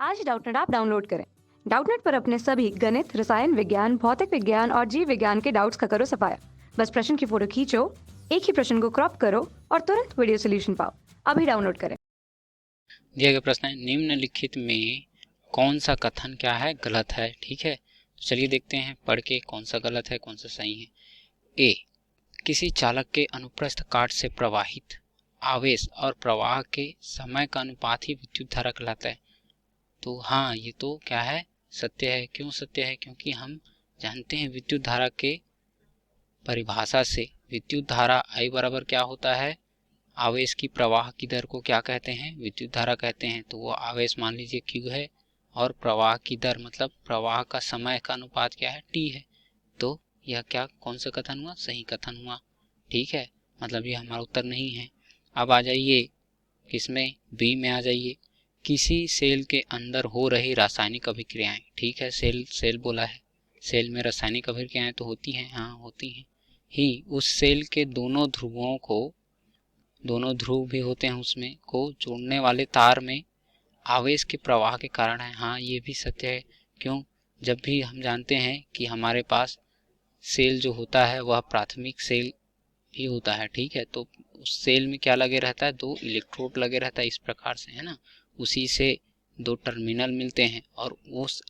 आज ही Doubtnut app download करें। Doubtnut पर अपने सभी गणित, रसायन विज्ञान, भौतिक विज्ञान और जीव विज्ञान के डाउट्स का करो सफाया। बस प्रश्न की फोटो खींचो, एक ही प्रश्न को क्रॉप करो और तुरंत वीडियो सोल्यूशन पाओ। अभी डाउनलोड करें। दिया गया प्रश्न है, निम्नलिखित में कौन सा कथन क्या है, गलत है। ठीक है, तो चलिए देखते हैं पढ़ के कौन सा गलत है कौन सा सही है। ए, किसी चालक के अनुप्रस्थ काट से प्रवाहित आवेश और प्रवाह के समय का अनुपात ही विद्युत धारा कहलाता है। तो हाँ, ये तो क्या है, सत्य है। क्यों सत्य है? क्योंकि हम जानते हैं विद्युत धारा के परिभाषा से विद्युत धारा I बराबर क्या होता है, आवेश की प्रवाह की दर को क्या कहते हैं, विद्युत धारा कहते हैं। तो वो आवेश मान लीजिए Q है और प्रवाह की दर मतलब प्रवाह का समय का अनुपात क्या है, T है। तो यह क्या, कौन सा कथन हुआ, सही कथन हुआ। ठीक है, मतलब ये हमारा उत्तर नहीं है। अब आ जाइए किसमें, बी में आ जाइए। किसी सेल के अंदर हो रही रासायनिक अभिक्रियाएं। ठीक है, सेल सेल बोला है, सेल में रासायनिक अभिक्रियाएं तो होती हैं, हाँ होती हैं ही। उस सेल के दोनों ध्रुवों को, दोनों ध्रुव भी होते हैं उसमें, को जोड़ने वाले तार में आवेश के प्रवाह के कारण है। हाँ, ये भी सत्य है। क्यों? जब भी हम जानते हैं कि हमारे पास सेल जो होता है वह प्राथमिक सेल भी होता है। ठीक है, तो उस सेल में क्या लगे रहता है, दो इलेक्ट्रोड लगे रहता है, इस प्रकार से, है ना। उसी से दो टर्मिनल मिलते हैं और उस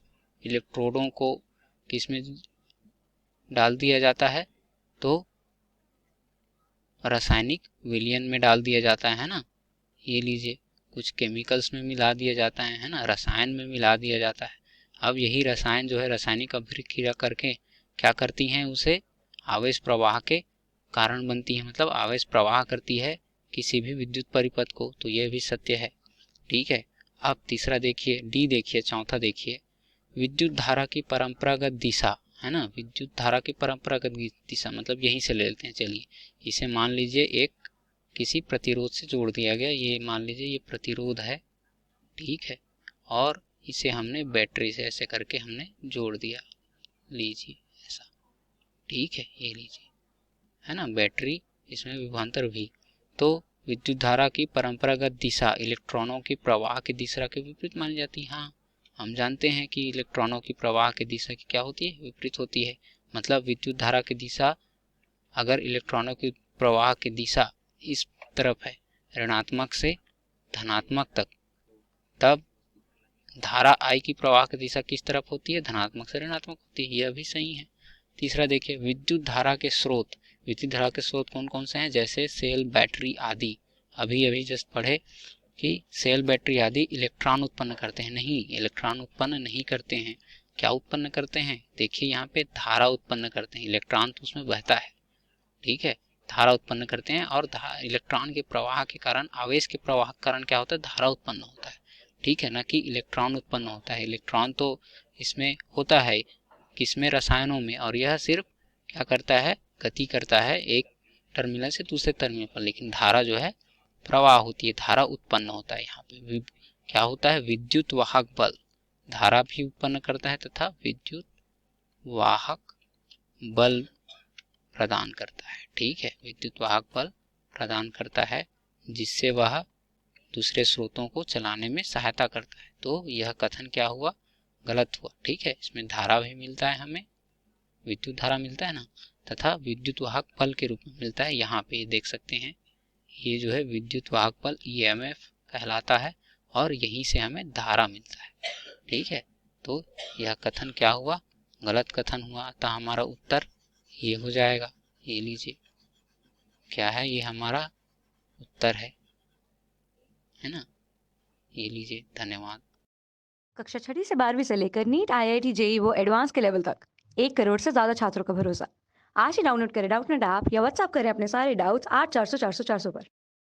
इलेक्ट्रोडों को किसमें डाल दिया जाता है, तो रासायनिक विलयन में डाल दिया जाता है ना। ये लीजिए, कुछ केमिकल्स में मिला दिया जाता है ना, रसायन में मिला दिया जाता है। अब यही रसायन जो है रासायनिक अभिक्रिया करके क्या करती हैं, उसे आवेश प्रवाह के कारण बनती है, मतलब आवेश प्रवाह करती है किसी भी विद्युत परिपथ को। तो यह भी सत्य है। ठीक है, अब तीसरा देखिए, डी देखिए, चौथा देखिए, विद्युत धारा की परंपरागत दिशा, है ना। विद्युत धारा की परंपरागत दिशा मतलब यहीं से ले लेते हैं। चलिए, इसे मान लीजिए एक किसी प्रतिरोध से जोड़ दिया गया, ये मान लीजिए ये प्रतिरोध है। ठीक है, और इसे हमने बैटरी से ऐसे करके हमने जोड़ दिया, लीजिए ऐसा। ठीक है, ये लीजिए, है ना, बैटरी, इसमें विभवांतर भी। तो विद्युत धारा की परंपरागत दिशा इलेक्ट्रॉनों की प्रवाह की दिशा के विपरीत मानी जाती है। हाँ, हम जानते हैं कि इलेक्ट्रॉनों की प्रवाह की दिशा की क्या होती है, विपरीत होती है। मतलब विद्युत धारा की दिशा, अगर इलेक्ट्रॉनों की प्रवाह की दिशा इस तरफ है, ऋणात्मक से धनात्मक तक, तब धारा I की प्रवाह की दिशा किस तरफ होती है, धनात्मक से ऋणात्मक होती है। यह भी सही है। तीसरा देखिए, विद्युत धारा के स्रोत, विद्युत धारा के स्रोत कौन कौन से हैं, जैसे सेल, बैटरी आदि। अभी अभी जस्ट पढ़े कि सेल, बैटरी आदि इलेक्ट्रॉन उत्पन्न करते हैं। नहीं, इलेक्ट्रॉन उत्पन्न नहीं करते हैं। क्या उत्पन्न करते हैं, देखिए यहाँ पे धारा उत्पन्न करते हैं। इलेक्ट्रॉन तो उसमें बहता है, ठीक है, धारा उत्पन्न करते हैं। और इलेक्ट्रॉन के प्रवाह के कारण, आवेश के प्रवाह के कारण क्या होता है, धारा उत्पन्न होता है। ठीक है ना, कि इलेक्ट्रॉन उत्पन्न होता है। इलेक्ट्रॉन तो इसमें होता है किसमें, रसायनों में, और यह सिर्फ क्या करता है, गति करता है एक टर्मिनल से दूसरे टर्मिनल पर। लेकिन धारा जो है प्रवाह होती है, धारा उत्पन्न होता है। यहाँ पे क्या होता है, विद्युत वाहक बल धारा भी उत्पन्न करता है तथा विद्युत वाहक बल प्रदान करता है। ठीक है, विद्युत वाहक बल प्रदान करता है, जिससे वह दूसरे स्रोतों को चलाने में सहायता करता है। तो यह कथन क्या हुआ, गलत हुआ। ठीक है, इसमें धारा भी मिलता है, हमें विद्युत धारा मिलता है ना, तथा विद्युत वाहक बल के रूप में मिलता है। यहाँ पे देख सकते हैं, ये जो है विद्युत वाहक बल EMF कहलाता है, और यहीं से हमें धारा मिलता है। ठीक है, तो यह कथन क्या हुआ, गलत कथन हुआ। अतः हमारा उत्तर ये हो जाएगा। ये लीजिए, क्या है, ये हमारा उत्तर है ना। ये लीजिए, धन्यवाद। कक्षा 6ठी से 12वीं से लेकर नीट, IIT, JEE वो एडवांस के लेवल तक 1 करोड़ से ज्यादा छात्रों का भरोसा। आज ही डाउनलोड करें डाउटनेट ऐप या व्हाट्सएप करें अपने सारे डाउट्स 8400 400 400 पर।